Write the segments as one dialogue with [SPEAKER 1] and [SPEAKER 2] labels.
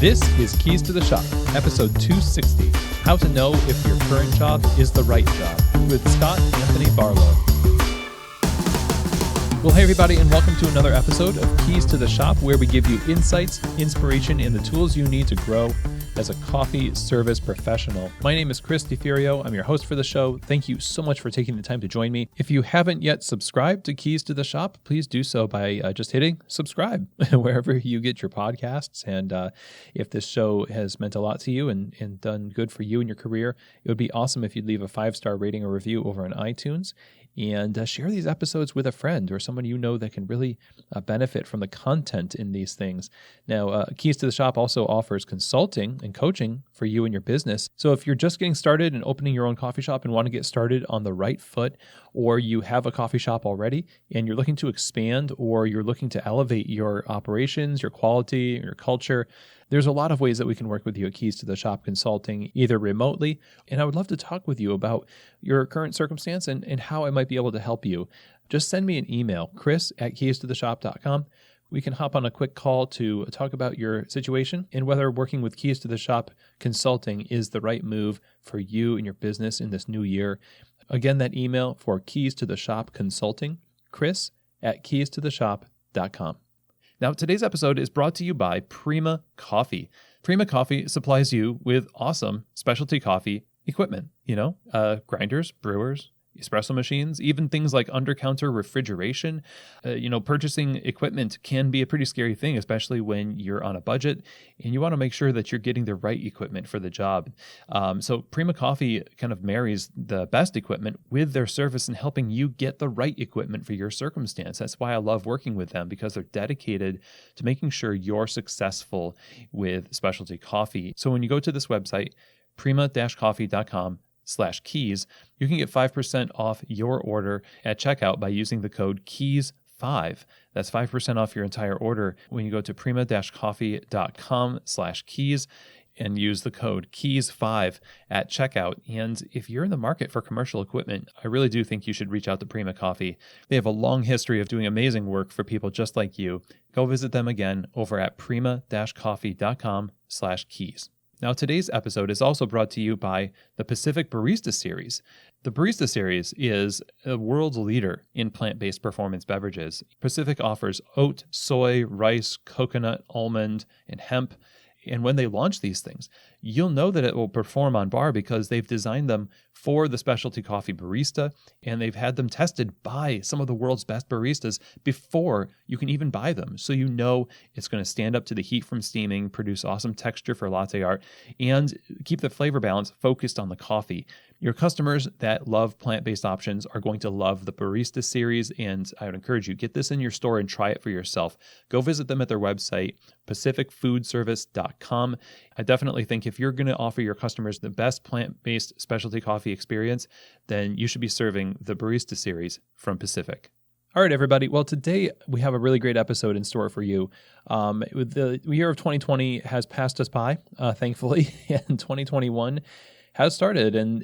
[SPEAKER 1] This is Keys to the Shop, episode 260, How to Know If Your Current Job is the Right Job, with Scott Anthony Barlow. Well, hey everybody, and welcome to another episode of Keys to the Shop, where we give you insights, inspiration, and the tools you need to grow as a coffee service professional. My name is Chris DeFiorio. I'm your host for the show. Thank you so much for taking the time to join me. If you haven't yet subscribed to Keys to the Shop, please do so by just hitting subscribe wherever you get your podcasts. And if this show has meant a lot to you and done good for you in your career, it would be awesome if you'd leave a 5-star rating or review over on iTunes. And share these episodes with a friend or someone you know that can really benefit from the content in these things. Now, Keys to the Shop also offers consulting and coaching for you and your business. So if you're just getting started and opening your own coffee shop and want to get started on the right foot, or you have a coffee shop already and you're looking to expand, or you're looking to elevate your operations, your quality, your culture, there's a lot of ways that we can work with you at Keys to the Shop Consulting, either remotely, and I would love to talk with you about your current circumstance and how I might be able to help you. Just send me an email, chris@keystotheshop.com. We can hop on a quick call to talk about your situation and whether working with Keys to the Shop Consulting is the right move for you and your business in this new year. Again, that email for Keys to the Shop Consulting, chris@keystotheshop.com. Now, today's episode is brought to you by Prima Coffee. Prima Coffee supplies you with awesome specialty coffee equipment, grinders, brewers, espresso machines, even things like under-counter refrigeration. Purchasing equipment can be a pretty scary thing, especially when you're on a budget and you want to make sure that you're getting the right equipment for the job. So Prima Coffee kind of marries the best equipment with their service in helping you get the right equipment for your circumstance. That's why I love working with them, because they're dedicated to making sure you're successful with specialty coffee. So when you go to this website, prima-coffee.com/keys, you can get 5% off your order at checkout by using the code KEYS5. That's 5% off your entire order when you go to prima-coffee.com/keys and use the code KEYS5 at checkout. And if you're in the market for commercial equipment, I really do think you should reach out to Prima Coffee. They have a long history of doing amazing work for people just like you. Go visit them again over at prima-coffee.com/keys. Now, today's episode is also brought to you by the Pacific Barista Series. The Barista Series is a world leader in plant-based performance beverages. Pacific offers oat, soy, rice, coconut, almond, and hemp. And when they launch these things, you'll know that it will perform on bar because they've designed them for the specialty coffee barista, and they've had them tested by some of the world's best baristas before you can even buy them. So you know it's going to stand up to the heat from steaming, produce awesome texture for latte art, and keep the flavor balance focused on the coffee. Your customers that love plant-based options are going to love the Barista Series, and I would encourage you, get this in your store and try it for yourself. Go visit them at their website, pacificfoodservice.com. I definitely think if you're going to offer your customers the best plant-based specialty coffee experience, then you should be serving the Barista Series from Pacific. All right, everybody. Well, today we have a really great episode in store for you. The year of 2020 has passed us by, thankfully, and 2021 has started. And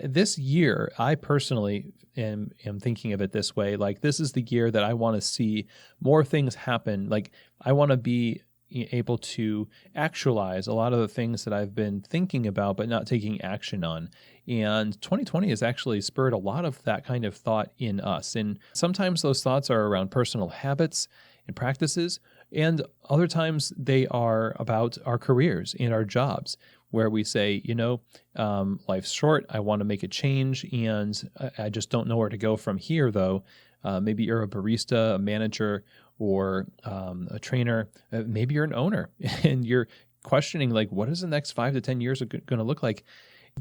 [SPEAKER 1] this year, I personally am thinking of it this way. Like, this is the year that I want to see more things happen. Like, I want to be able to actualize a lot of the things that I've been thinking about but not taking action on. And 2020 has actually spurred a lot of that kind of thought in us. And sometimes those thoughts are around personal habits and practices, and other times they are about our careers and our jobs, where we say, life's short, I want to make a change, and I just don't know where to go from here, though. Maybe you're a barista, a manager, or a trainer. Maybe you're an owner, and you're questioning, like, what is the next 5 to 10 years going to look like?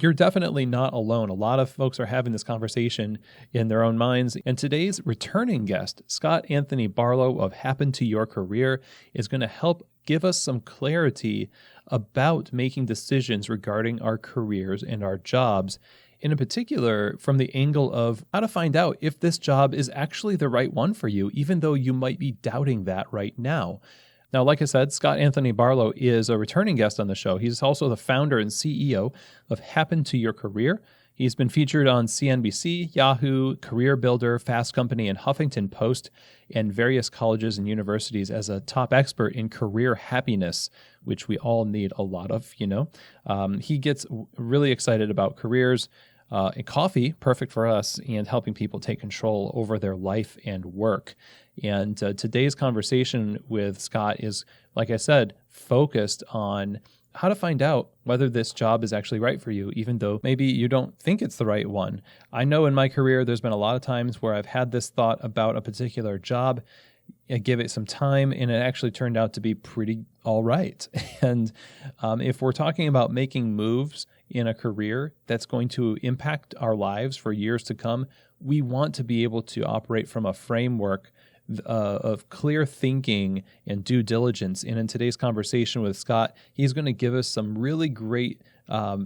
[SPEAKER 1] You're definitely not alone. A lot of folks are having this conversation in their own minds. And today's returning guest, Scott Anthony Barlow of Happen to Your Career, is going to help give us some clarity about making decisions regarding our careers and our jobs, and in particular from the angle of how to find out if this job is actually the right one for you, even though you might be doubting that right now. Now, like I said, Scott Anthony Barlow is a returning guest on the show. He's also the founder and CEO of Happen to Your Career. He's been featured on CNBC, Yahoo, CareerBuilder, Fast Company, and Huffington Post, and various colleges and universities as a top expert in career happiness, which we all need a lot of, He gets really excited about careers, and coffee, perfect for us, and helping people take control over their life and work. And today's conversation with Scott is, like I said, focused on how to find out whether this job is actually right for you, even though maybe you don't think it's the right one. I know in my career, there's been a lot of times where I've had this thought about a particular job, I give it some time, and it actually turned out to be pretty all right. And if we're talking about making moves in a career that's going to impact our lives for years to come, we want to be able to operate from a framework of clear thinking and due diligence. And in today's conversation with Scott, he's going to give us some really great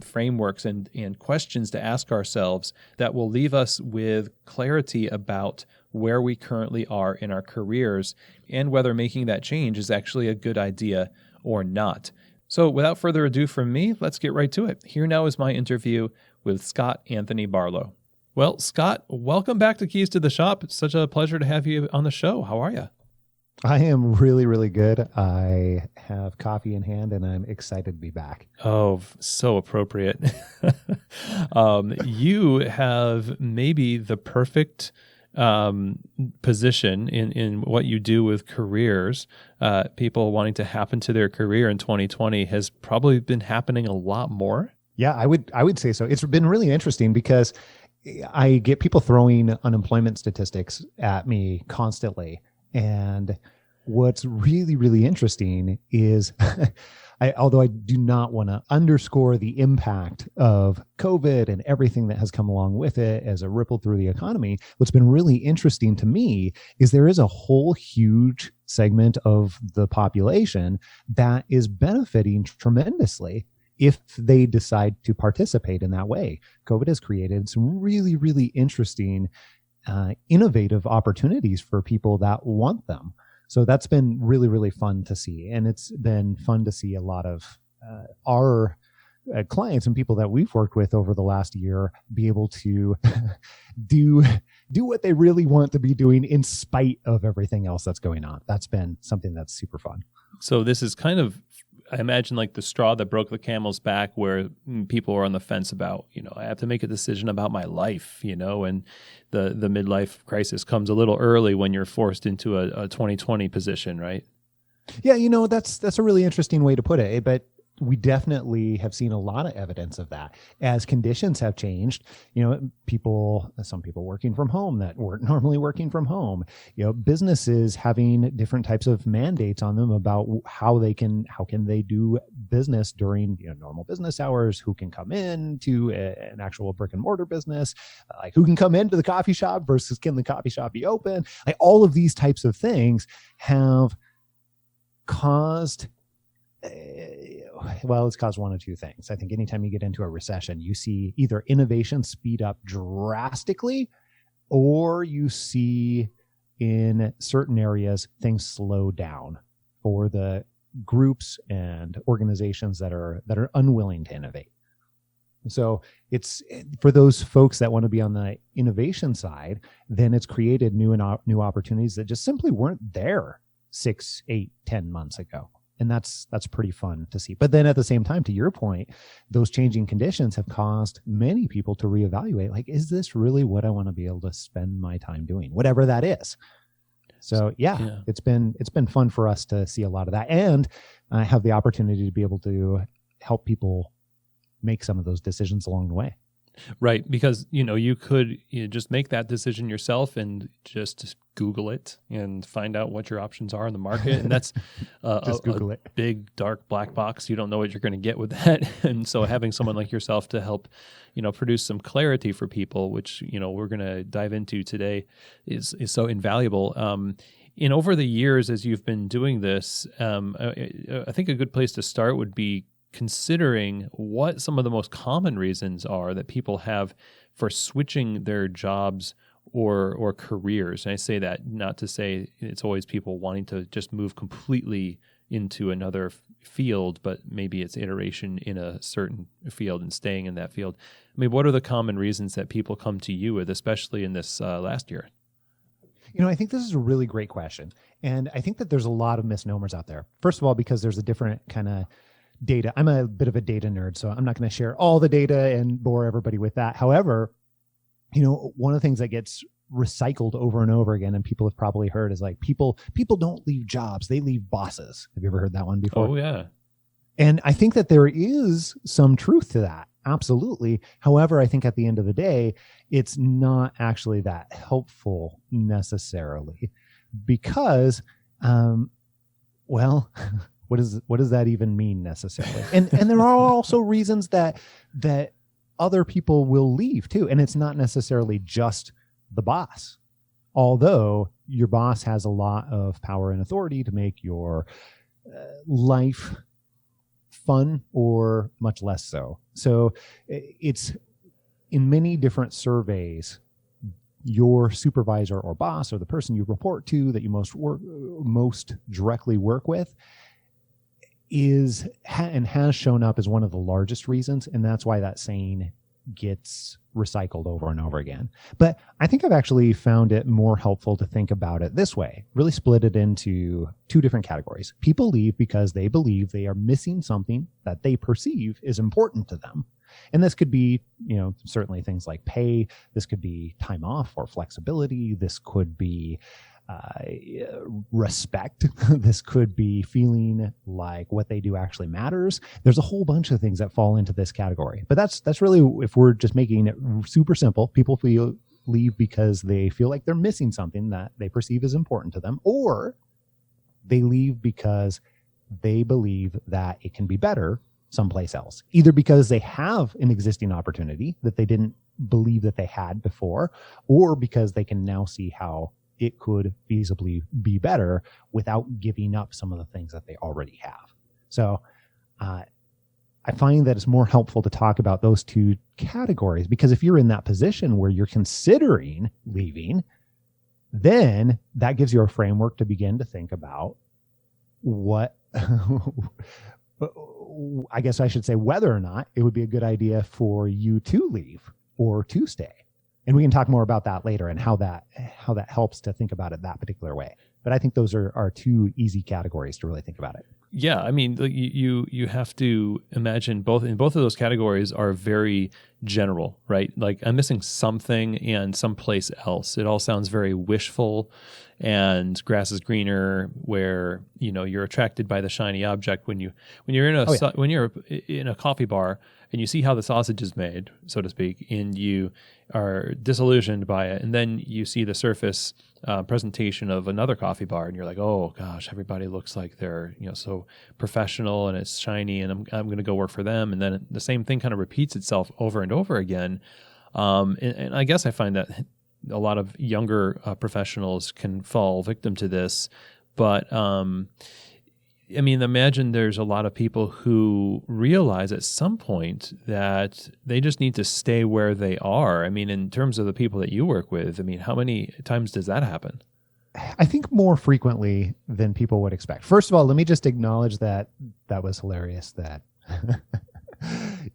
[SPEAKER 1] frameworks and questions to ask ourselves that will leave us with clarity about where we currently are in our careers and whether making that change is actually a good idea or not. So without further ado from me, let's get right to it. Here now is my interview with Scott Anthony Barlow. Well, Scott, welcome back to Keys to the Shop. It's such a pleasure to have you on the show. How are you?
[SPEAKER 2] I am really, really good. I have coffee in hand and I'm excited to be back.
[SPEAKER 1] Oh, so appropriate. You have maybe the perfect position in what you do with careers. People wanting to happen to their career in 2020 has probably been happening a lot more.
[SPEAKER 2] Yeah, I would say so. It's been really interesting because I get people throwing unemployment statistics at me constantly. And what's really, really interesting is, although I do not want to underscore the impact of COVID and everything that has come along with it as a ripple through the economy, what's been really interesting to me is there is a whole huge segment of the population that is benefiting tremendously if they decide to participate in that way. COVID has created some really, really interesting, innovative opportunities for people that want them. So that's been really, really fun to see. And it's been fun to see a lot of our clients and people that we've worked with over the last year be able to do what they really want to be doing in spite of everything else that's going on. That's been something that's super fun.
[SPEAKER 1] So this is kind of, I imagine, like the straw that broke the camel's back, where people are on the fence about, I have to make a decision about my life, and the midlife crisis comes a little early when you're forced into a 2020 position, right?
[SPEAKER 2] Yeah, that's a really interesting way to put it, but we definitely have seen a lot of evidence of that as conditions have changed. Some people working from home that weren't normally working from home, businesses having different types of mandates on them about how can they do business during normal business hours, who can come in to an actual brick and mortar business, like who can come into the coffee shop versus can the coffee shop be open? Like all of these types of things have caused it's caused one of two things. I think anytime you get into a recession, you see either innovation speed up drastically, or you see in certain areas things slow down for the groups and organizations that are unwilling to innovate. So it's for those folks that want to be on the innovation side, then it's created new opportunities that just simply weren't there 6, 8, 10 months ago. And that's pretty fun to see. But then at the same time, to your point, those changing conditions have caused many people to reevaluate, like, is this really what I want to be able to spend my time doing, whatever that is? So yeah. It's been fun for us to see a lot of that. And I have the opportunity to be able to help people make some of those decisions along the way.
[SPEAKER 1] Right, because you could just make that decision yourself and just Google it and find out what your options are in the market, and that's
[SPEAKER 2] just Google it.
[SPEAKER 1] Big dark black box. You don't know what you're going to get with that, and so having someone like yourself to help, produce some clarity for people, which we're going to dive into today, is so invaluable. And over the years, as you've been doing this, I think a good place to start would be considering what some of the most common reasons are that people have for switching their jobs or careers. And I say that not to say it's always people wanting to just move completely into another field, but maybe it's iteration in a certain field and staying in that field. I mean, what are the common reasons that people come to you with, especially in this last year?
[SPEAKER 2] I think this is a really great question. And I think that there's a lot of misnomers out there. First of all, because there's a different kind of data. I'm a bit of a data nerd, so I'm not going to share all the data and bore everybody with that. However, one of the things that gets recycled over and over again, and people have probably heard, is like people don't leave jobs, they leave bosses. Have you ever heard that one before?
[SPEAKER 1] Oh, yeah.
[SPEAKER 2] And I think that there is some truth to that. Absolutely. However, I think at the end of the day, it's not actually that helpful necessarily, because, well, what does that even mean necessarily? And there are also reasons that other people will leave too. And it's not necessarily just the boss, although your boss has a lot of power and authority to make your life fun or much less so. So it's in many different surveys, your supervisor or boss or the person you report to that you most directly work with has shown up as one of the largest reasons. And that's why that saying gets recycled over and over again. But I think I've actually found it more helpful to think about it this way, really split it into two different categories. People leave because they believe they are missing something that they perceive is important to them. And this could be, certainly things like pay. This could be time off or flexibility. This could be respect. This could be feeling like what they do actually matters. There's a whole bunch of things that fall into this category. But that's really, if we're just making it super simple, people leave because they feel like they're missing something that they perceive as important to them, or they leave because they believe that it can be better someplace else, either because they have an existing opportunity that they didn't believe that they had before, or because they can now see how it could feasibly be better without giving up some of the things that they already have. So I find that it's more helpful to talk about those two categories, because if you're in that position where you're considering leaving, then that gives you a framework to begin to think about what, I guess I should say, whether or not it would be a good idea for you to leave or to stay. And we can talk more about that later and how that helps to think about it that particular way. But I think those are two easy categories to really think about it.
[SPEAKER 1] Yeah, I mean, you have to imagine both of those categories are very general, right? Like, I'm missing something and someplace else. It all sounds very wishful, and grass is greener, where you're attracted by the shiny object when you're in a coffee bar and you see how the sausage is made, so to speak, and you are disillusioned by it, and then you see the surface presentation of another coffee bar, and you're like, oh gosh, everybody looks like they're so professional and it's shiny, and I'm going to go work for them, and then the same thing kind of repeats itself over and over again. And I guess I find that a lot of younger professionals can fall victim to this, but I mean, imagine there's a lot of people who realize at some point that they just need to stay where they are. I mean, in terms of the people that you work with, I mean, how many times does that happen?
[SPEAKER 2] I think more frequently than people would expect. First of all, let me just acknowledge that was hilarious that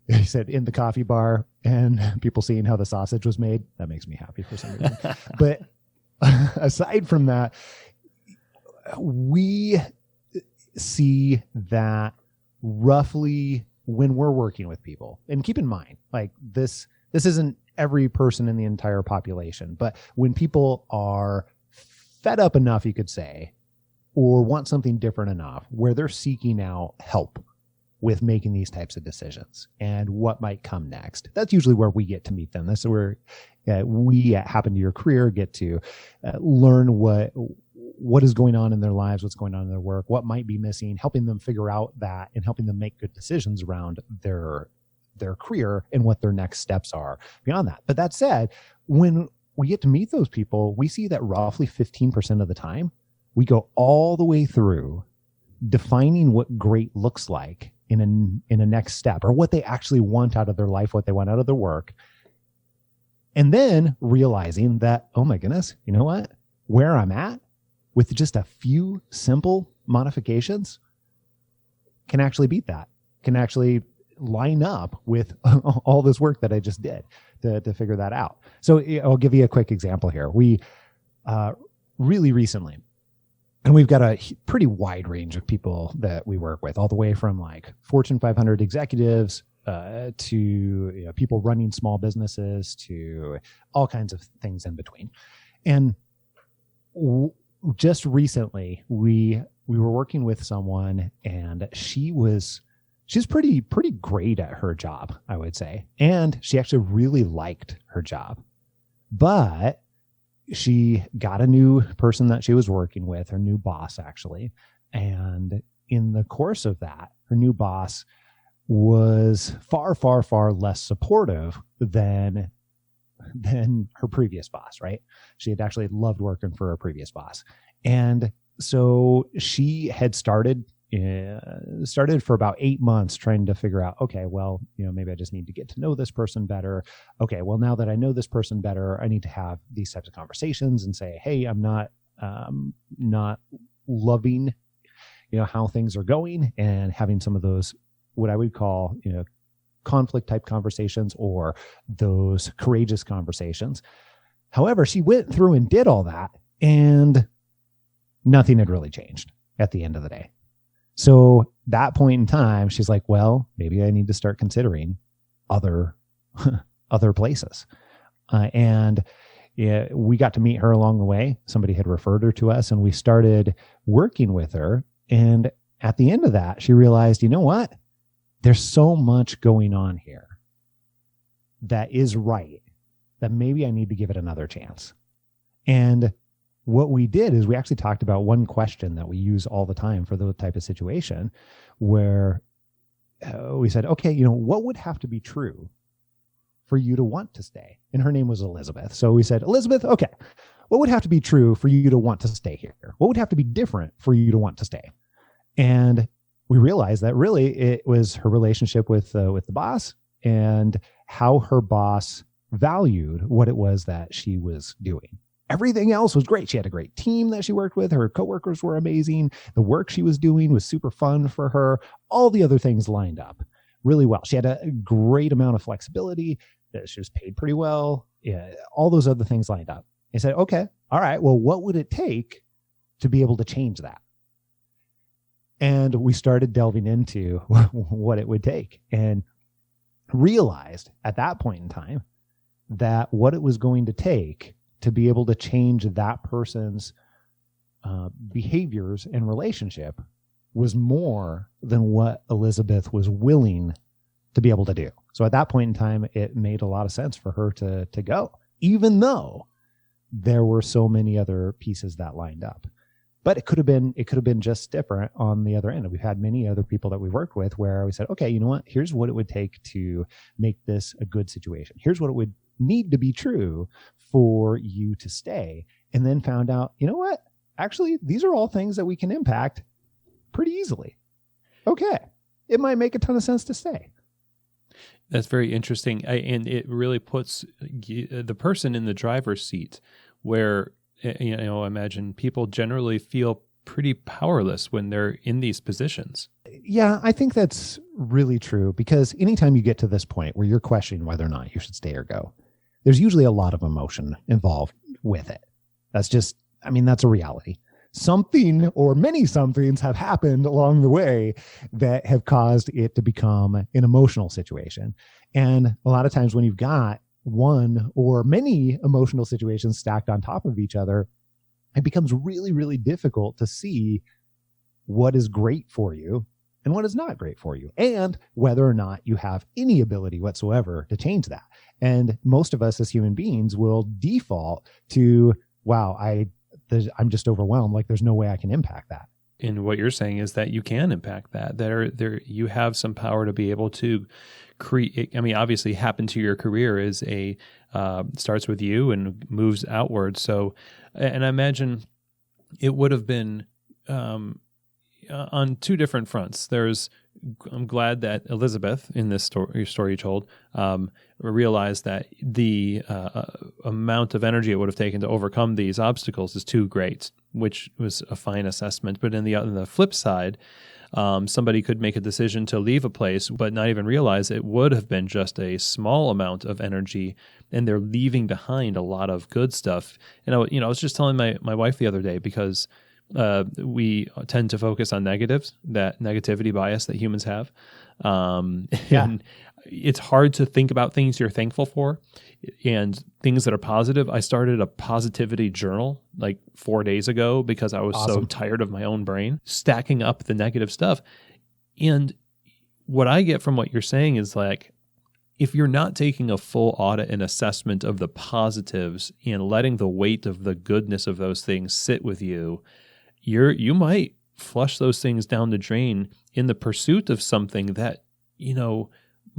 [SPEAKER 2] he said in the coffee bar and people seeing how the sausage was made. That makes me happy for some reason. But aside from that, we see that roughly when we're working with people, and keep in mind, like this isn't every person in the entire population, but when people are fed up enough, you could say, or want something different enough, where they're seeking out help with making these types of decisions and what might come next, that's usually where we get to meet them. That's where we at Happen to Your Career get to learn what is going on in their lives, what's going on in their work, what might be missing, helping them figure out that and helping them make good decisions around their career and what their next steps are beyond that. But that said, when we get to meet those people, we see that roughly 15% of the time, we go all the way through defining what great looks like in a next step, or what they actually want out of their life, what they want out of their work. And then realizing that, oh my goodness, you know what? Where I'm at, with just a few simple modifications, can actually beat that, can actually line up with all this work that I just did to figure that out. So I'll give you a quick example here. We really recently, and we've got a pretty wide range of people that we work with, all the way from like Fortune 500 executives to people running small businesses to all kinds of things in between. And just recently, we were working with someone, and she's pretty great at her job, I would say. And she actually really liked her job. But she got a new person that she was working with, her new boss, actually. And in the course of that, her new boss was far, far, far less supportive than her previous boss, right? She had actually loved working for her previous boss. And so she had started for about 8 months trying to figure out, okay, well, maybe I just need to get to know this person better. Okay, well, now that I know this person better, I need to have these types of conversations and say, hey, I'm not loving, how things are going, and having some of those, what I would call, conflict type conversations, or those courageous conversations. However, she went through and did all that, and nothing had really changed at the end of the day. So that point in time, she's like, well, maybe I need to start considering other places. And we got to meet her along the way. Somebody had referred her to us, and we started working with her. And at the end of that, she realized, you know what? There's so much going on here that is right, that maybe I need to give it another chance. And what we did is we actually talked about one question that we use all the time for the type of situation, where we said, okay, what would have to be true for you to want to stay? And her name was Elizabeth. So we said, Elizabeth, okay, what would have to be true for you to want to stay here? What would have to be different for you to want to stay? And we realized that really it was her relationship with the boss, and how her boss valued what it was that she was doing. Everything else was great. She had a great team that she worked with. Her coworkers were amazing. The work she was doing was super fun for her. All the other things lined up really well. She had a great amount of flexibility. She was paid pretty well. Yeah, all those other things lined up. I said, okay, all right, well, what would it take to be able to change that? And we started delving into what it would take, and realized at that point in time that what it was going to take to be able to change that person's behaviors and relationship was more than what Elizabeth was willing to be able to do. So at that point in time, it made a lot of sense for her to go, even though there were so many other pieces that lined up. But it could have been just different on the other end. We've had many other people that we worked with where we said, okay, you know what? Here's what it would take to make this a good situation. Here's what it would need to be true for you to stay. And then found out, you know what? Actually, these are all things that we can impact pretty easily. Okay. It might make a ton of sense to stay.
[SPEAKER 1] That's very interesting. And it really puts the person in the driver's seat, where, imagine people generally feel pretty powerless when they're in these positions.
[SPEAKER 2] Yeah, I think that's really true, because anytime you get to this point where you're questioning whether or not you should stay or go, there's usually a lot of emotion involved with it. That's a reality. Something or many somethings have happened along the way that have caused it to become an emotional situation. And a lot of times when you've got one or many emotional situations stacked on top of each other, it becomes really, really difficult to see what is great for you and what is not great for you, and whether or not you have any ability whatsoever to change that. And most of us as human beings will default to, wow, I'm just overwhelmed. Like, there's no way I can impact that.
[SPEAKER 1] And what you're saying is that you can impact that. There, you have some power to be able to create. I mean, obviously, Happen to your career is starts with you and moves outward. So, and I imagine it would have been on two different fronts. I'm glad that Elizabeth, in this story you told, realized that the amount of energy it would have taken to overcome these obstacles is too great, which was a fine assessment. But in the flip side, Somebody could make a decision to leave a place, but not even realize it would have been just a small amount of energy, and they're leaving behind a lot of good stuff. And I was just telling my wife the other day, because we tend to focus on negatives, that negativity bias that humans have. And it's hard to think about things you're thankful for and things that are positive. I started a positivity journal like 4 days ago because I was so tired of my own brain stacking up the negative stuff. And what I get from what you're saying is, like, if you're not taking a full audit and assessment of the positives and letting the weight of the goodness of those things sit with you, you might flush those things down the drain in the pursuit of something that,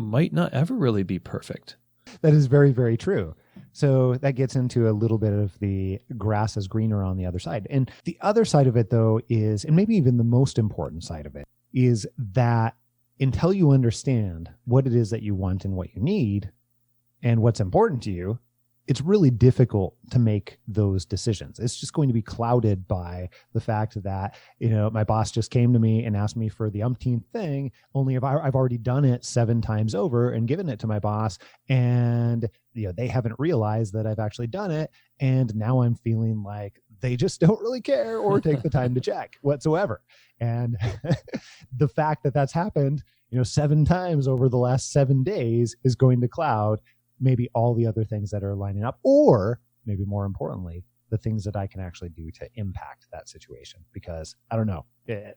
[SPEAKER 1] might not ever really be perfect.
[SPEAKER 2] That is very, very true. So that gets into a little bit of the grass is greener on the other side. And the other side of it, though, is, and maybe even the most important side of it, is that until you understand what it is that you want and what you need and what's important to you, it's really difficult to make those decisions. It's just going to be clouded by the fact that, my boss just came to me and asked me for the umpteenth thing, only if I've already done it 7 times over and given it to my boss. And, they haven't realized that I've actually done it. And now I'm feeling like they just don't really care or take the time to check whatsoever. And the fact that that's happened, 7 times over the last 7 days is going to cloud maybe all the other things that are lining up, or maybe more importantly, the things that I can actually do to impact that situation. Because I don't know,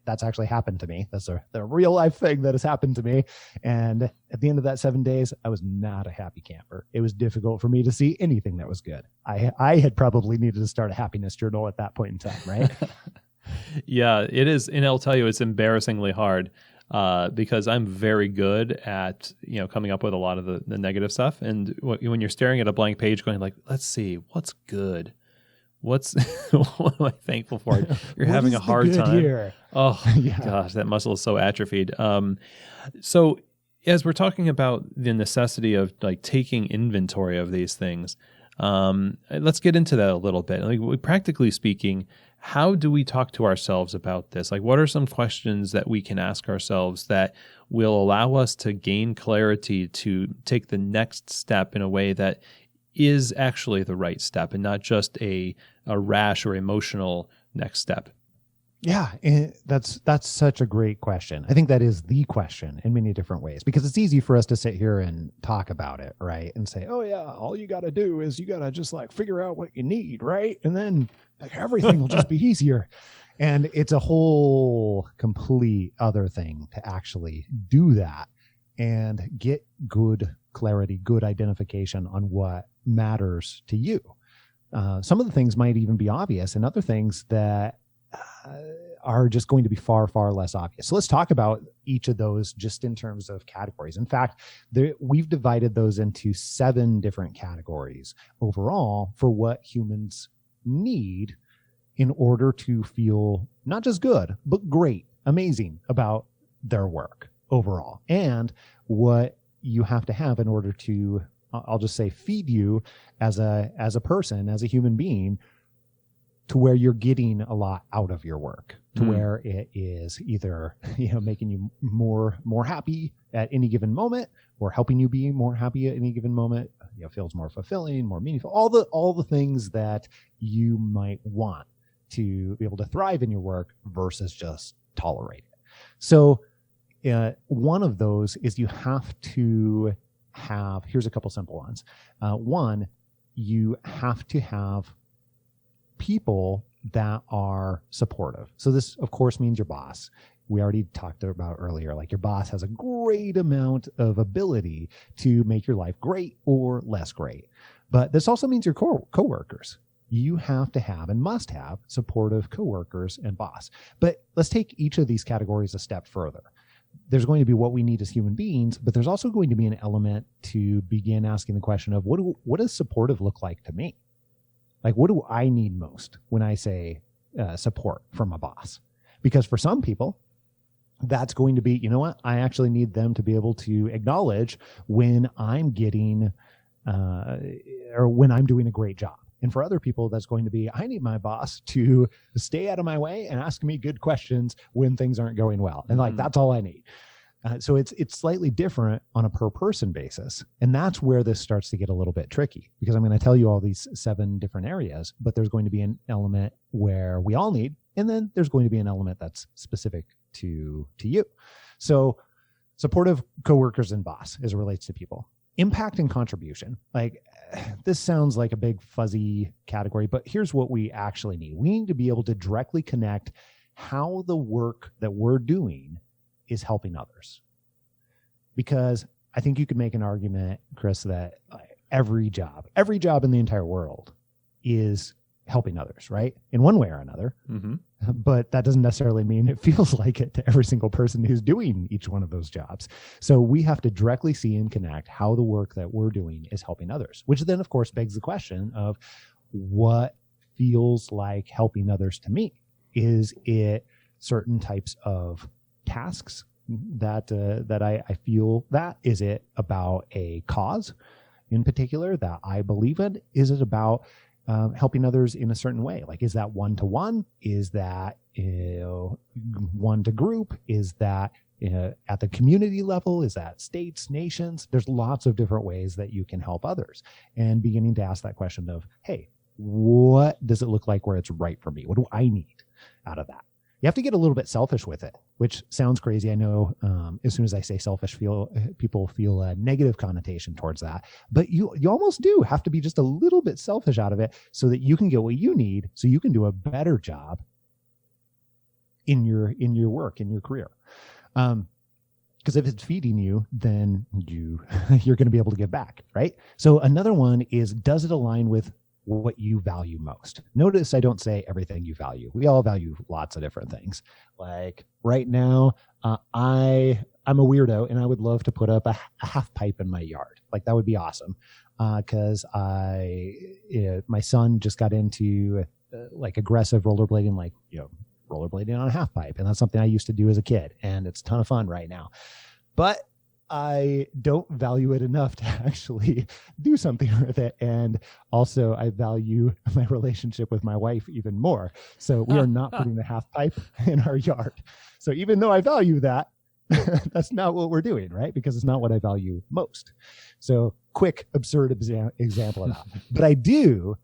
[SPEAKER 2] that's actually happened to me. That's the real life thing that has happened to me. And at the end of that 7 days, I was not a happy camper. It was difficult for me to see anything that was good. I had probably needed to start a happiness journal at that point in time, right?
[SPEAKER 1] Yeah, it is. And I'll tell you, it's embarrassingly hard. Because I'm very good at, coming up with a lot of the negative stuff. And when you're staring at a blank page going like, let's see, what's good? What am I thankful for? You're having a hard time. Here? Oh, yeah. Gosh, that muscle is so atrophied. So as we're talking about the necessity of like taking inventory of these things, let's get into that a little bit. Like, practically speaking, how do we talk to ourselves about this? Like, what are some questions that we can ask ourselves that will allow us to gain clarity to take the next step in a way that is actually the right step and not just a rash or emotional next step?
[SPEAKER 2] Yeah, and that's such a great question. I think that is the question in many different ways, because it's easy for us to sit here and talk about it, right? And say, oh yeah, all you got to do is you got to just like figure out what you need, right? And then like everything will just be easier. And it's a whole complete other thing to actually do that and get good clarity, good identification on what matters to you. Some of the things might even be obvious, and other things that are just going to be far, far less obvious. So let's talk about each of those just in terms of categories. In fact, we've divided those into 7 different categories overall for what humans need in order to feel not just good, but great, amazing about their work overall, and what you have to have in order to, I'll just say, feed you as a person, as a human being, to where you're getting a lot out of your work, to where it is either, making you more happy at any given moment, or helping you be more happy at any given moment, feels more fulfilling, more meaningful, all the things that you might want to be able to thrive in your work versus just tolerate it. So one of those is you have to have, here's a couple simple ones. One, you have to have people that are supportive. So this, of course, means your boss. We already talked about earlier, like your boss has a great amount of ability to make your life great or less great. But this also means your coworkers. You have to have and must have supportive coworkers and boss. But let's take each of these categories a step further. There's going to be what we need as human beings, but there's also going to be an element to begin asking the question of what does supportive look like to me? Like, what do I need most when I say support from a boss? Because for some people, that's going to be, I actually need them to be able to acknowledge when I'm getting or when I'm doing a great job. And for other people, that's going to be, I need my boss to stay out of my way and ask me good questions when things aren't going well. And like, that's all I need. So it's slightly different on a per person basis. And that's where this starts to get a little bit tricky, because I'm going to tell you all these 7 different areas, but there's going to be an element where we all need, and then there's going to be an element that's specific to you. So supportive coworkers and boss as it relates to people. Impact and contribution. Like, this sounds like a big fuzzy category, but here's what we actually need. We need to be able to directly connect how the work that we're doing is helping others. Because I think you could make an argument, Chris, that every job in the entire world is helping others, right? In one way or another. Mm-hmm. But that doesn't necessarily mean it feels like it to every single person who's doing each one of those jobs. So we have to directly see and connect how the work that we're doing is helping others, which then of course begs the question of what feels like helping others to me. Is it certain types of tasks that I feel that? Is it about a cause in particular that I believe in? Is it about helping others in a certain way? Like, is that one-to-one? Is that one to group? Is that at the community level? Is that states, nations? There's lots of different ways that you can help others, and beginning to ask that question of, hey, what does it look like where it's right for me? What do I need out of that? You have to get a little bit selfish with it, which sounds crazy. I know as soon as I say selfish, people feel a negative connotation towards that. But you almost do have to be just a little bit selfish out of it so that you can get what you need, so you can do a better job in your work, in your career. Because if it's feeding you, then you're going to be able to give back, right? So another one is, does it align with what you value most? Notice I don't say everything you value. We all value lots of different things. Like right now, I'm a weirdo and I would love to put up a half pipe in my yard. Like that would be awesome. Cause my son just got into like aggressive rollerblading, like, rollerblading on a half pipe. And that's something I used to do as a kid, and it's a ton of fun right now. But I don't value it enough to actually do something with it. And also I value my relationship with my wife even more. So we are not putting the half pipe in our yard. So even though I value that, that's not what we're doing, right? Because it's not what I value most. So quick, absurd example of that. But I do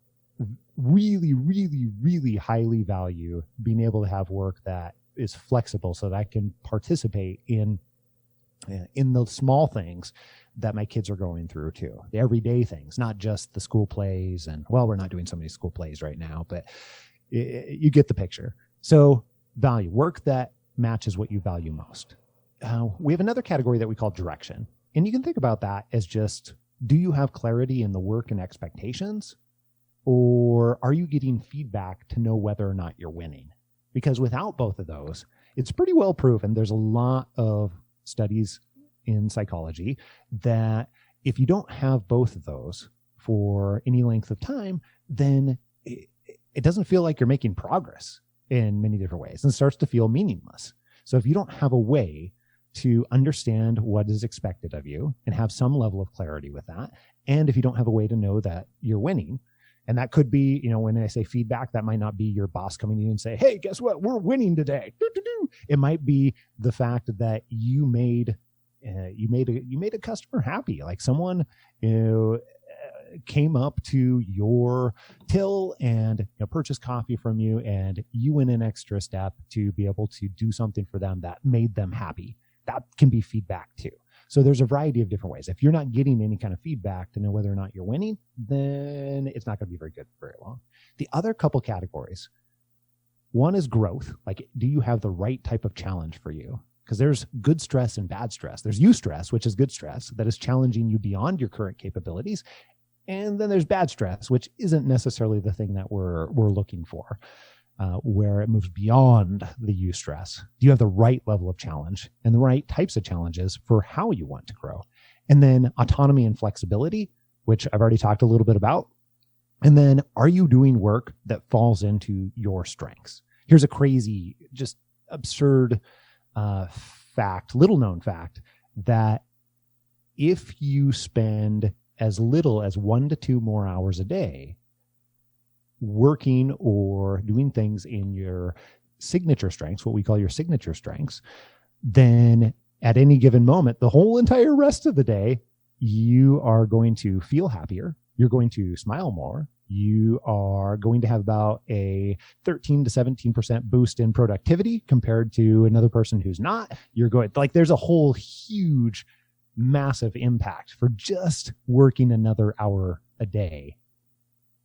[SPEAKER 2] really, really, really highly value being able to have work that is flexible so that I can participate in the small things that my kids are going through too, the everyday things, not just the school plays. And well, we're not doing so many school plays right now, but you get the picture. So value, work that matches what you value most. We have another category that we call direction. And you can think about that as just, do you have clarity in the work and expectations? Or are you getting feedback to know whether or not you're winning? Because without both of those, it's pretty well proven. There's a lot of studies in psychology that if you don't have both of those for any length of time, then it doesn't feel like you're making progress in many different ways, and starts to feel meaningless. So if you don't have a way to understand what is expected of you and have some level of clarity with that, and if you don't have a way to know that you're winning, and that could be, when I say feedback, that might not be your boss coming to you and say, hey, guess what? We're winning today. It might be the fact that you made a customer happy. Like someone came up to your till and purchased coffee from you, and you went an extra step to be able to do something for them that made them happy. That can be feedback too. So there's a variety of different ways. If you're not getting any kind of feedback to know whether or not you're winning, then it's not going to be very good for very long. The other couple categories, one is growth. Like, do you have the right type of challenge for you? Because there's good stress and bad stress. There's eustress, which is good stress that is challenging you beyond your current capabilities. And then there's bad stress, which isn't necessarily the thing that we're looking for. Where it moves beyond the eustress. Do you have the right level of challenge and the right types of challenges for how you want to grow? And then autonomy and flexibility, which I've already talked a little bit about. And then, are you doing work that falls into your strengths? Here's a crazy, just absurd little known fact, that if you spend as little as 1 to 2 more hours a day working or doing things in your signature strengths, what we call your signature strengths, then at any given moment, the whole entire rest of the day, you are going to feel happier. You're going to smile more. You are going to have about a 13 to 17% boost in productivity compared to another person who's not. You're going, like, there's a whole huge, massive impact for just working another hour a day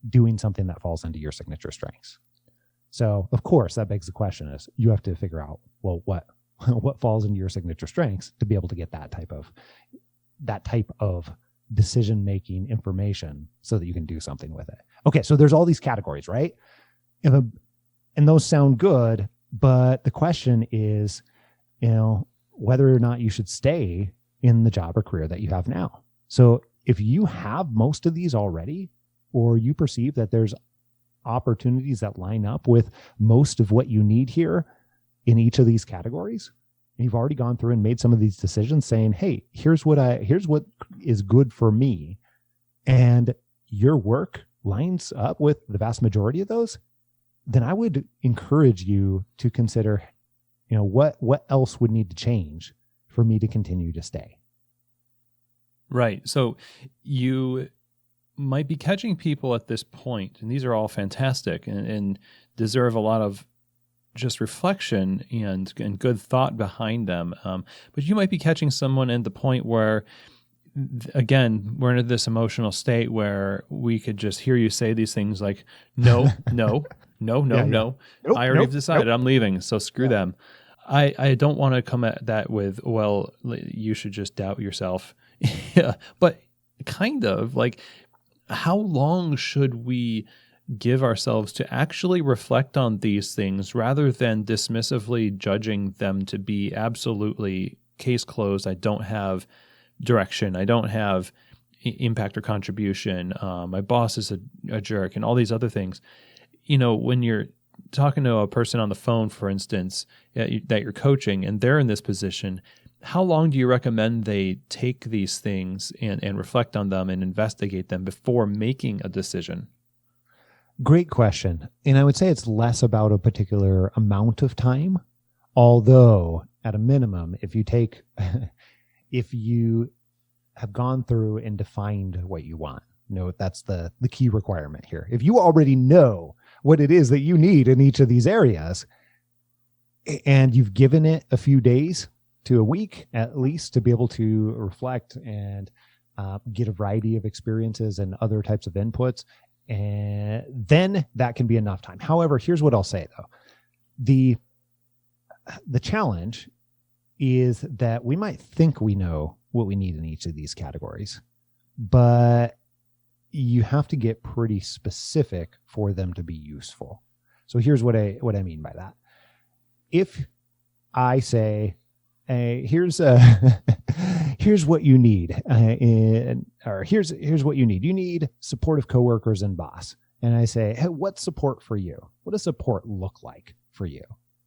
[SPEAKER 2] doing something that falls into your signature strengths. So, of course, that begs the question is you have to figure out, well, what falls into your signature strengths to be able to get that type of decision-making information so that you can do something with it. Okay, so there's all these categories, right? And those sound good, but the question is, whether or not you should stay in the job or career that you have now. So if you have most of these already, or you perceive that there's opportunities that line up with most of what you need here in each of these categories, and you've already gone through and made some of these decisions saying, hey, here's what is good for me, and your work lines up with the vast majority of those, then I would encourage you to consider, what else would need to change for me to continue to stay.
[SPEAKER 1] Right. So you might be catching people at this point, and these are all fantastic and deserve a lot of just reflection and good thought behind them. But you might be catching someone at the point where, again, we're in this emotional state where we could just hear you say these things like, no, no, no, no,
[SPEAKER 2] Yeah,
[SPEAKER 1] no.
[SPEAKER 2] Nope,
[SPEAKER 1] I already
[SPEAKER 2] nope,
[SPEAKER 1] decided
[SPEAKER 2] nope.
[SPEAKER 1] I'm leaving, so screw them. I don't want to come at that with, well, you should just doubt yourself. Yeah, but kind of like, how long should we give ourselves to actually reflect on these things rather than dismissively judging them to be absolutely case closed? I don't have direction. I don't have impact or contribution. My boss is a jerk, and all these other things. When you're talking to a person on the phone, for instance, that you're coaching, and they're in this position, how long do you recommend they take these things and reflect on them and investigate them before making a decision?
[SPEAKER 2] Great question. And I would say it's less about a particular amount of time, although at a minimum, if you have gone through and defined what you want, that's the key requirement here. If you already know what it is that you need in each of these areas, and you've given it a few days to a week at least to be able to reflect and get a variety of experiences and other types of inputs, and then that can be enough time. However, here's what I'll say though. The challenge is that we might think we know what we need in each of these categories, but you have to get pretty specific for them to be useful. So here's what I mean by that. If I say, here's what you need, or here's what you need. You need supportive coworkers and boss. And I say, hey, what's support for you? What does support look like for you?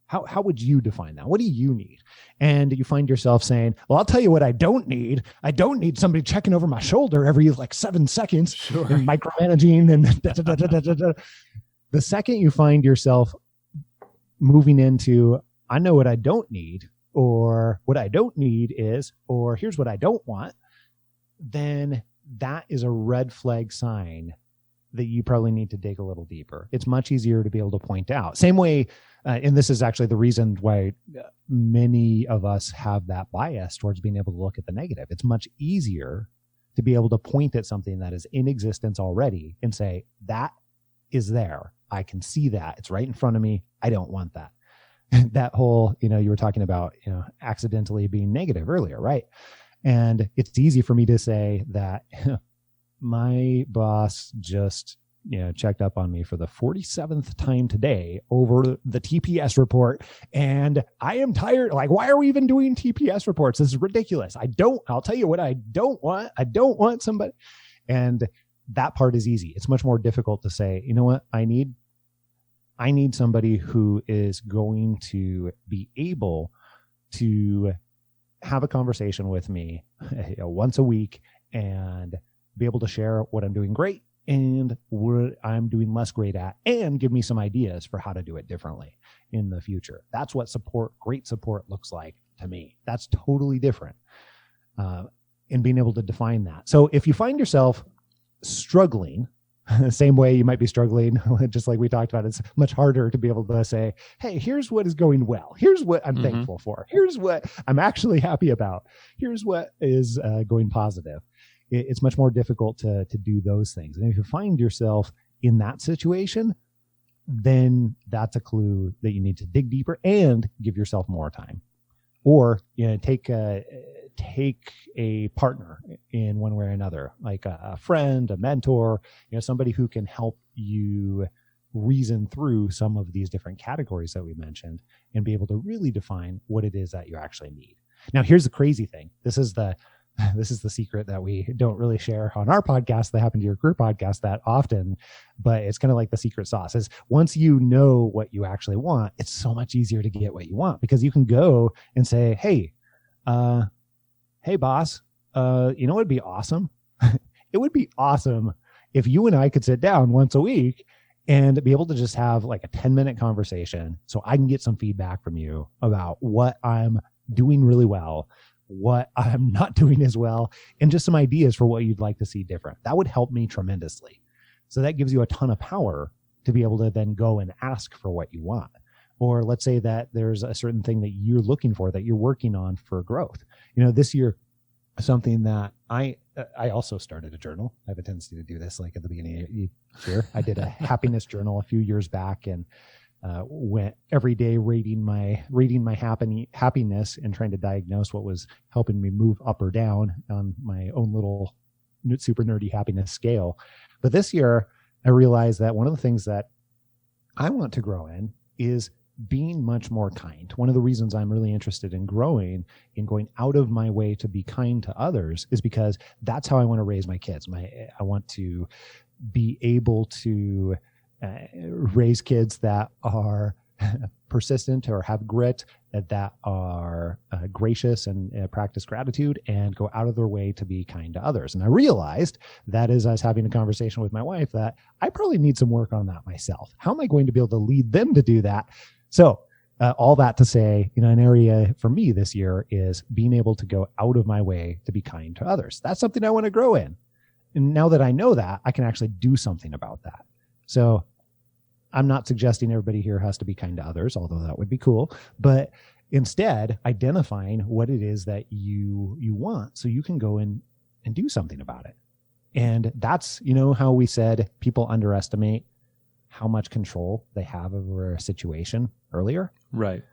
[SPEAKER 2] How would you define that? What do you need? And you find yourself saying, well, I'll tell you what I don't need. I don't need somebody checking over my shoulder every 7 seconds,
[SPEAKER 1] Sure.
[SPEAKER 2] and micromanaging and da, da, da, da, da, da. The second you find yourself moving into, I know what I don't need, or what I don't need is, or here's what I don't want, then that is a red flag sign that you probably need to dig a little deeper. It's much easier to be able to point out. Same way, and this is actually the reason why many of us have that bias towards being able to look at the negative. It's much easier to be able to point at something that is in existence already and say, that is there. I can see that. It's right in front of me. I don't want that. That whole, you were talking about, accidentally being negative earlier, right? And it's easy for me to say that my boss just, checked up on me for the 47th time today over the TPS report. And I am tired. Like, why are we even doing TPS reports? This is ridiculous. I'll tell you what I don't want. I don't want somebody. And that part is easy. It's much more difficult to say, you know what, I need somebody who is going to be able to have a conversation with me once a week and be able to share what I'm doing great and what I'm doing less great at, and give me some ideas for how to do it differently in the future. That's what great support looks like to me. That's totally different. And being able to define that. So if you find yourself struggling, the same way you might be struggling, just like we talked about, it's much harder to be able to say, hey, here's what is going well. Here's what I'm thankful for. Here's what I'm actually happy about. Here's what is going positive. It's much more difficult to do those things. And if you find yourself in that situation, then that's a clue that you need to dig deeper and give yourself more time. Or, take a partner in one way or another, like a friend, a mentor, somebody who can help you reason through some of these different categories that we mentioned and be able to really define what it is that you actually need. Now, here's the crazy thing. This is the secret that we don't really share on our podcast, the Happen to Your Career podcast, that often, but it's kind of like the secret sauce is once you know what you actually want, it's so much easier to get what you want, because you can go and say, hey boss, you know what'd be awesome? It would be awesome if you and I could sit down once a week and be able to just have like a 10-minute conversation so I can get some feedback from you about what I'm doing really well, what I'm not doing as well, and just some ideas for what you'd like to see different. That would help me tremendously. So that gives you a ton of power to be able to then go and ask for what you want. Or let's say that there's a certain thing that you're looking for, that you're working on for growth. This year, something that I also started a journal. I have a tendency to do this like at the beginning of the year. I did a happiness journal a few years back and went every day rating my happiness and trying to diagnose what was helping me move up or down on my own little super nerdy happiness scale. But this year, I realized that one of the things that I want to grow in is being much more kind. One of the reasons I'm really interested in growing, in going out of my way to be kind to others, is because that's how I want to raise my kids. I want to be able to raise kids that are persistent or have grit, that are gracious and practice gratitude and go out of their way to be kind to others. And I realized that as I was having a conversation with my wife, that I probably need some work on that myself. How am I going to be able to lead them to do that? So all that to say, an area for me this year is being able to go out of my way to be kind to others. That's something I want to grow in. And now that I know that, I can actually do something about that. So I'm not suggesting everybody here has to be kind to others, although that would be cool, but instead identifying what it is that you want so you can go in and do something about it. And that's, how we said people underestimate how much control they have over a situation earlier.
[SPEAKER 1] Right.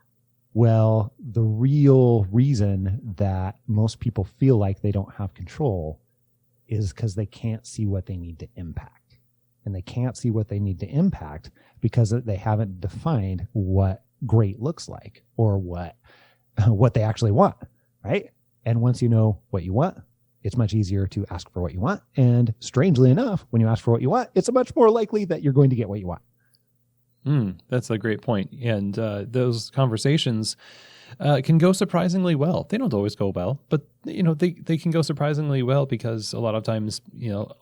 [SPEAKER 2] Well, the real reason that most people feel like they don't have control is because they can't see what they need to impact. And they can't see what they need to impact because they haven't defined what great looks like or what they actually want, right? And once you know what you want, it's much easier to ask for what you want. And strangely enough, when you ask for what you want, it's much more likely that you're going to get what you want.
[SPEAKER 1] That's a great point. And those conversations can go surprisingly well. They don't always go well, but they can go surprisingly well because a lot of times,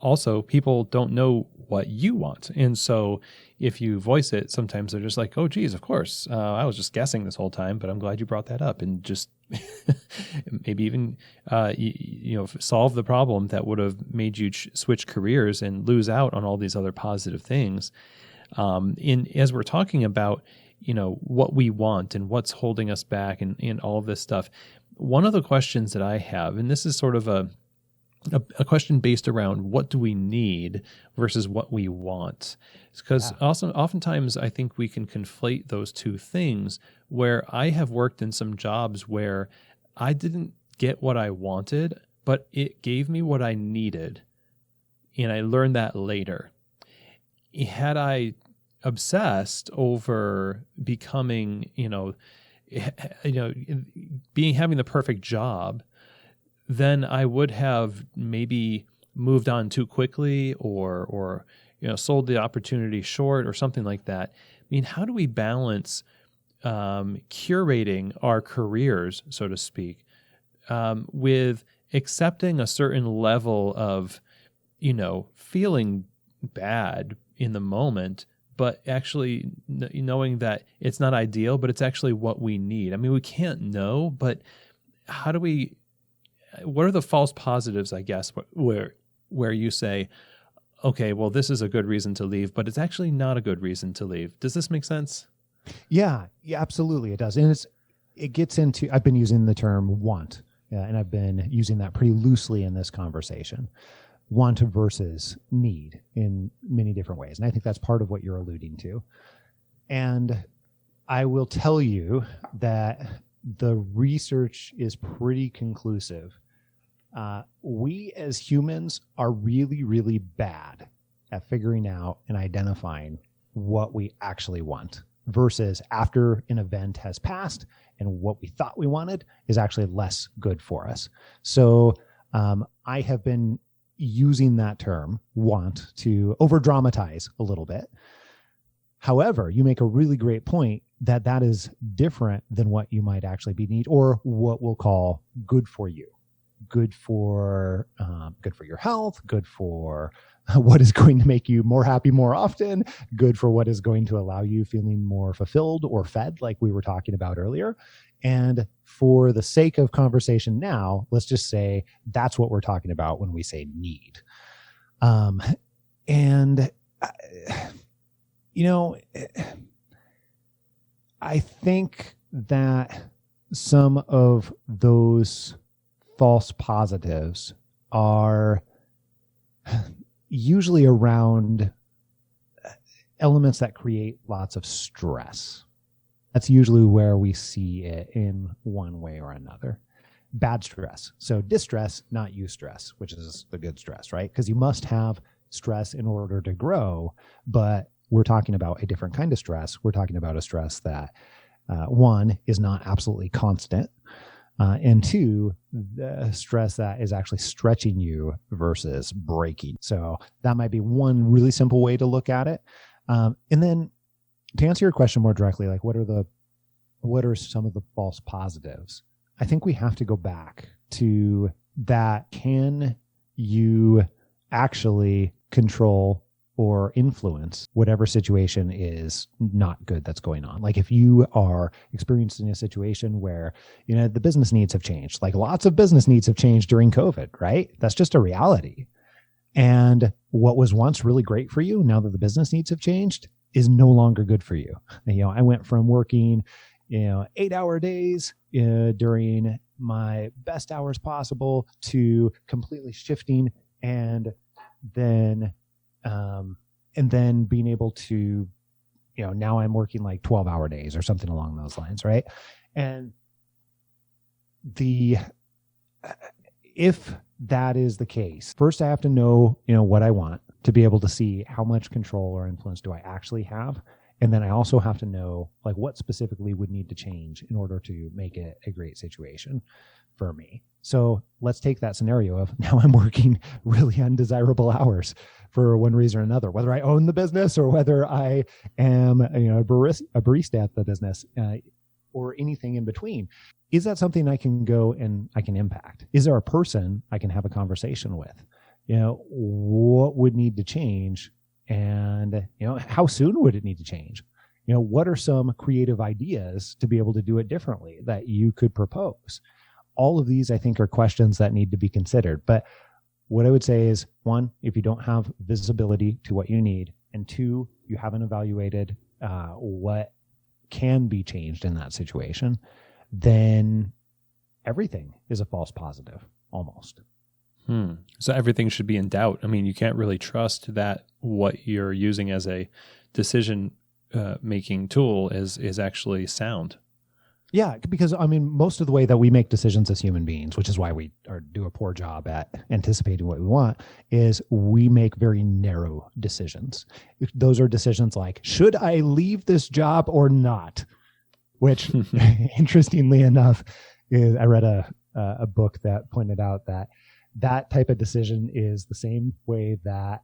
[SPEAKER 1] also people don't know what you want. And so if you voice it, sometimes they're just like, oh, geez, of course. I was just guessing this whole time, but I'm glad you brought that up, and just maybe even, solve the problem that would have made you switch careers and lose out on all these other positive things. As we're talking about, what we want and what's holding us back and all of this stuff, one of the questions that I have, and this is sort of a question based around what do we need versus what we want, because also oftentimes I think we can conflate those two things, where I have worked in some jobs where I didn't get what I wanted, but it gave me what I needed. And I learned that later. Had I obsessed over becoming, having the perfect job, then I would have maybe moved on too quickly or sold the opportunity short or something like that. I mean, how do we balance curating our careers, so to speak, with accepting a certain level of, feeling bad in the moment, but actually knowing that it's not ideal, but it's actually what we need. I mean, we can't know, but what are the false positives, I guess, where you say, okay, well, this is a good reason to leave, but it's actually not a good reason to leave. Does this make sense?
[SPEAKER 2] Yeah, absolutely. It does. And it gets into, I've been using the term want, and I've been using that pretty loosely in this conversation. Want versus need in many different ways. And I think that's part of what you're alluding to. And I will tell you that the research is pretty conclusive. We as humans are really, really bad at figuring out and identifying what we actually want versus after an event has passed and what we thought we wanted is actually less good for us. So I have been using that term want to over dramatize a little bit. However, you make a really great point that is different than what you might actually be need or what we'll call good for you. Good for your health, good for what is going to make you more happy more often, good for what is going to allow you feeling more fulfilled or fed, like we were talking about earlier. And for the sake of conversation now, let's just say that's what we're talking about when we say need. I think that some of those false positives are usually around elements that create lots of stress. That's usually where we see it in one way or another. Bad stress. So distress, not eustress, which is the good stress, right? Because you must have stress in order to grow, but we're talking about a different kind of stress. We're talking about a stress that, one, is not absolutely constant, and two, the stress that is actually stretching you versus breaking. So that might be one really simple way to look at it. And then to answer your question more directly, like what are some of the false positives? I think we have to go back to that. Can you actually control or influence whatever situation is not good that's going on? Like if you are experiencing a situation where, the business needs have changed, like lots of business needs have changed during COVID, right? That's just a reality. And what was once really great for you, now that the business needs have changed, is no longer good for you. I went from working, 8-hour days during my best hours possible to completely shifting and then being able to, now I'm working like 12-hour days or something along those lines, right? And if that is the case, first I have to know, what I want to be able to see how much control or influence do I actually have. And then I also have to know like what specifically would need to change in order to make it a great situation for me. So let's take that scenario of now I'm working really undesirable hours for one reason or another, whether I own the business or whether I am a barista at the business or anything in between. Is that something I can go and I can impact? Is there a person I can have a conversation with? What would need to change? And, how soon would it need to change? What are some creative ideas to be able to do it differently that you could propose? All of these, I think, are questions that need to be considered. But what I would say is, one, if you don't have visibility to what you need, and two, you haven't evaluated what can be changed in that situation, then everything is a false positive, almost.
[SPEAKER 1] So everything should be in doubt. I mean, you can't really trust that what you're using as a decision making tool is actually sound.
[SPEAKER 2] Yeah, because most of the way that we make decisions as human beings, which is why we do a poor job at anticipating what we want, is we make very narrow decisions. Those are decisions like, should I leave this job or not? Which, interestingly enough, I read a book that pointed out that type of decision is the same way that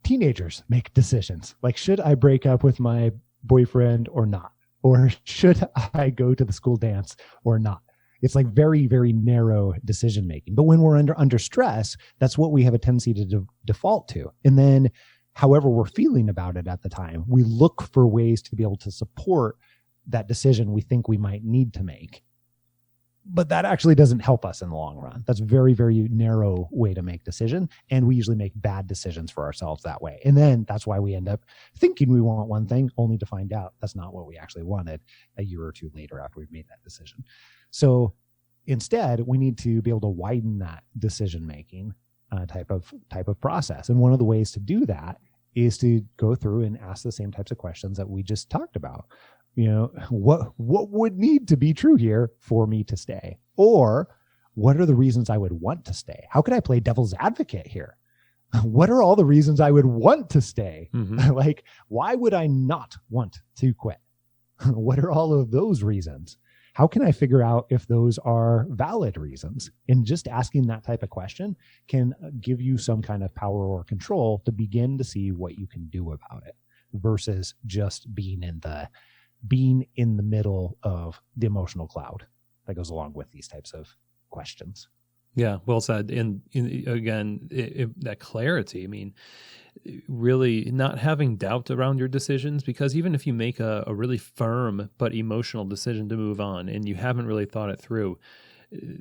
[SPEAKER 2] teenagers make decisions. Like, should I break up with my boyfriend or not? Or should I go to the school dance or not? It's like very, very narrow decision making. But when we're under stress, that's what we have a tendency to default to. And then however we're feeling about it at the time, we look for ways to be able to support that decision we think we might need to make. But that actually doesn't help us in the long run. That's a very, very narrow way to make decision. And we usually make bad decisions for ourselves that way. And then that's why we end up thinking we want one thing, only to find out that's not what we actually wanted a year or two later after we've made that decision. So instead, we need to be able to widen that decision-making type of process. And one of the ways to do that is to go through and ask the same types of questions that we just talked about. What would need to be true here for me to stay? Or what are the reasons I would want to stay? How could I play devil's advocate here? What are all the reasons I would want to stay? Mm-hmm. Like, why would I not want to quit? What are all of those reasons? How can I figure out if those are valid reasons? And just asking that type of question can give you some kind of power or control to begin to see what you can do about it versus just being in the middle of the emotional cloud that goes along with these types of questions.
[SPEAKER 1] Yeah, well said. And again, that clarity, I mean, really not having doubt around your decisions, because even if you make a really firm but emotional decision to move on and you haven't really thought it through,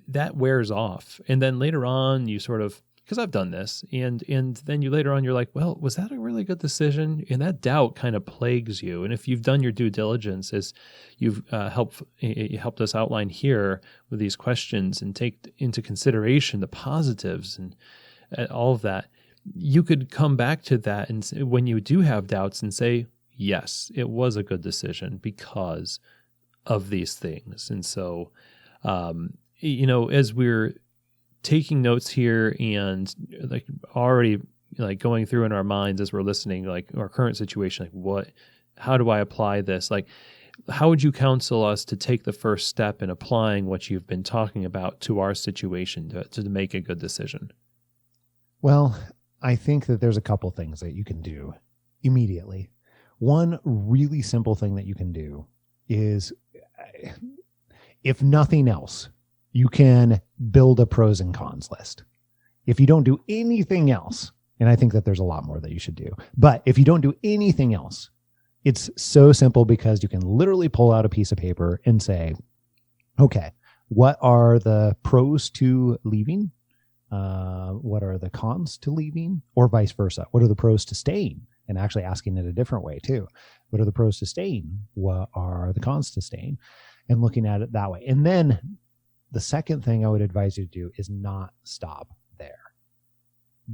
[SPEAKER 1] that wears off. And then later on, you sort of, because I've done this, and then you later on, you're like, well, was that a really good decision? And that doubt kind of plagues you. And if you've done your due diligence, as you've helped us outline here with these questions, and take into consideration the positives and all of that, you could come back to that and when you do have doubts and say, yes, it was a good decision because of these things. And so, as we're taking notes here and like already like going through in our minds as we're listening, like our current situation, like how do I apply this? Like, how would you counsel us to take the first step in applying what you've been talking about to our situation to make a good decision?
[SPEAKER 2] Well, I think that there's a couple things that you can do immediately. One really simple thing that you can do is, if nothing else, you can build a pros and cons list. If you don't do anything else, and I think that there's a lot more that you should do, but if you don't do anything else, it's so simple because you can literally pull out a piece of paper and say, okay, what are the pros to leaving? What are the cons to leaving, or vice versa? What are the pros to staying? And actually asking it a different way too. What are the pros to staying? What are the cons to staying? And looking at it that way. And then the second thing I would advise you to do is not stop there.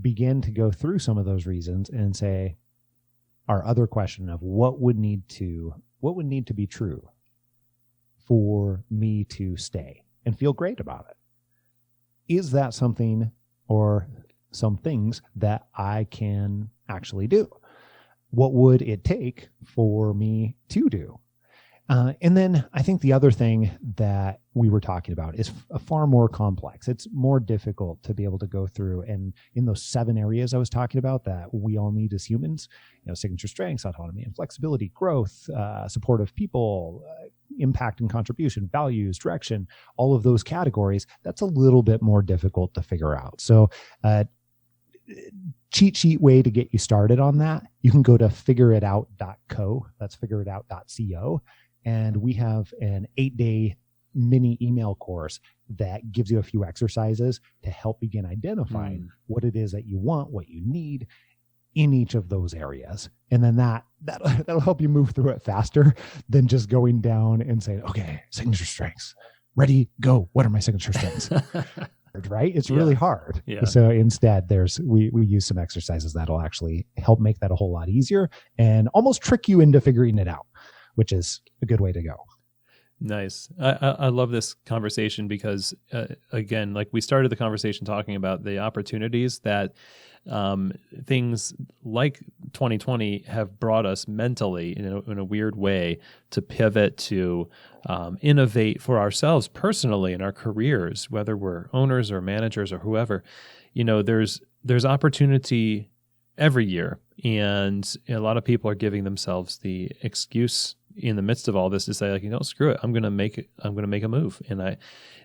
[SPEAKER 2] Begin to go through some of those reasons and say, our other question of what would need to be true for me to stay and feel great about it? Is that something or some things that I can actually do? What would it take for me to do? And then I think the other thing that we were talking about is far more complex. It's more difficult to be able to go through, and in those 7 areas I was talking about that we all need as humans, signature strengths, autonomy and flexibility, growth, supportive people, impact and contribution, values, direction, all of those categories, that's a little bit more difficult to figure out. So cheat sheet way to get you started on that, you can go to figureitout.co. That's figureitout.co. And we have an 8-day mini email course that gives you a few exercises to help begin identifying what it is that you want, what you need in each of those areas. And then that'll help you move through it faster than just going down and saying, okay, signature strengths, ready, go. What are my signature strengths? Right? It's really hard. Yeah. So instead we use some exercises that'll actually help make that a whole lot easier and almost trick you into figuring it out, which is a good way to go.
[SPEAKER 1] Nice. I love this conversation because, again, like we started the conversation talking about the opportunities that things like 2020 have brought us mentally in a weird way to pivot, to innovate for ourselves personally in our careers, whether we're owners or managers or whoever. There's opportunity every year, and a lot of people are giving themselves the excuse in the midst of all this to say, like, screw it. I'm going to make a move. And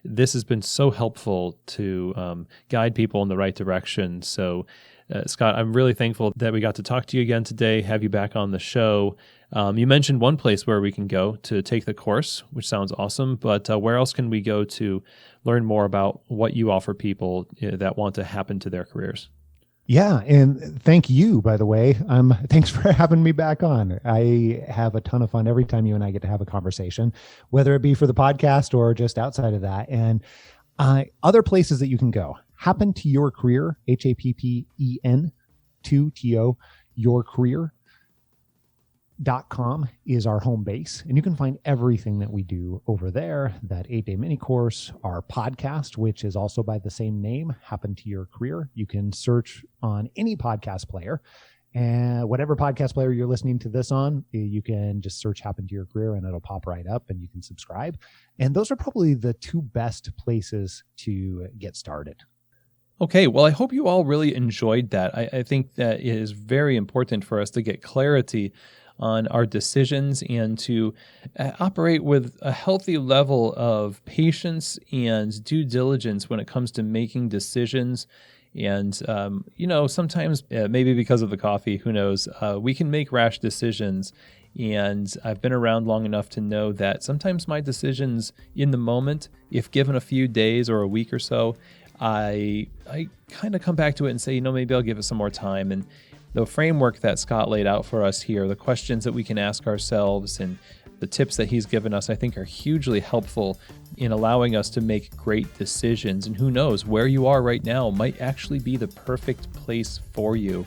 [SPEAKER 1] this has been so helpful to guide people in the right direction. So Scott, I'm really thankful that we got to talk to you again today, have you back on the show. You mentioned one place where we can go to take the course, which sounds awesome, but where else can we go to learn more about what you offer people that want to happen to their careers?
[SPEAKER 2] Yeah. And thank you, by the way. Thanks for having me back on. I have a ton of fun every time you and I get to have a conversation, whether it be for the podcast or just outside of that. And other places that you can go, Happen to Your Career, HAPPEN 2TO, yourcareer.com is our home base. And you can find everything that we do over there, that 8-day mini course, our podcast, which is also by the same name, Happen to Your Career. You can search on any podcast player, and whatever podcast player you're listening to this on, you can just search Happen to Your Career and it'll pop right up and you can subscribe. And those are probably the two best places to get started.
[SPEAKER 1] Okay, well, I hope you all really enjoyed that. I think that it is very important for us to get clarity on our decisions and to operate with a healthy level of patience and due diligence when it comes to making decisions. And, sometimes maybe because of the coffee, who knows, we can make rash decisions. And I've been around long enough to know that sometimes my decisions in the moment, if given a few days or a week or so, I kind of come back to it and say, maybe I'll give it some more time. And the framework that Scott laid out for us here, the questions that we can ask ourselves and the tips that he's given us, I think are hugely helpful in allowing us to make great decisions. And who knows, where you are right now might actually be the perfect place for you.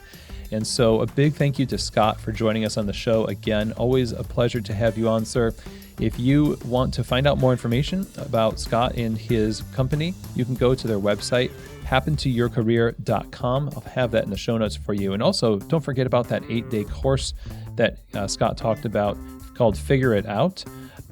[SPEAKER 1] And so a big thank you to Scott for joining us on the show. Again, always a pleasure to have you on, sir. If you want to find out more information about Scott and his company, you can go to their website, happentoyourcareer.com. I'll have that in the show notes for you. And also, don't forget about that 8-day course that Scott talked about called Figure It Out.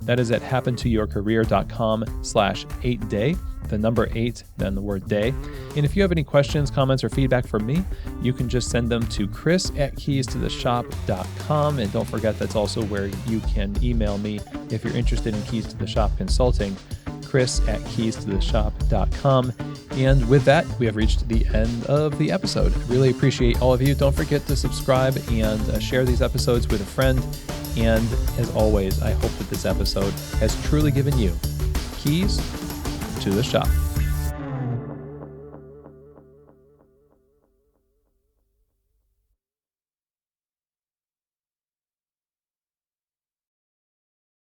[SPEAKER 1] That is at happentoyourcareer.com/8day, the number 8, then the word day. And if you have any questions, comments, or feedback from me, you can just send them to chris@keystotheshop.com. And don't forget, that's also where you can email me if you're interested in Keys to the Shop consulting, chris@keystotheshop.com. And with that, we have reached the end of the episode. I really appreciate all of you. Don't forget to subscribe and share these episodes with a friend. And as always, I hope that this episode has truly given you keys to the shop.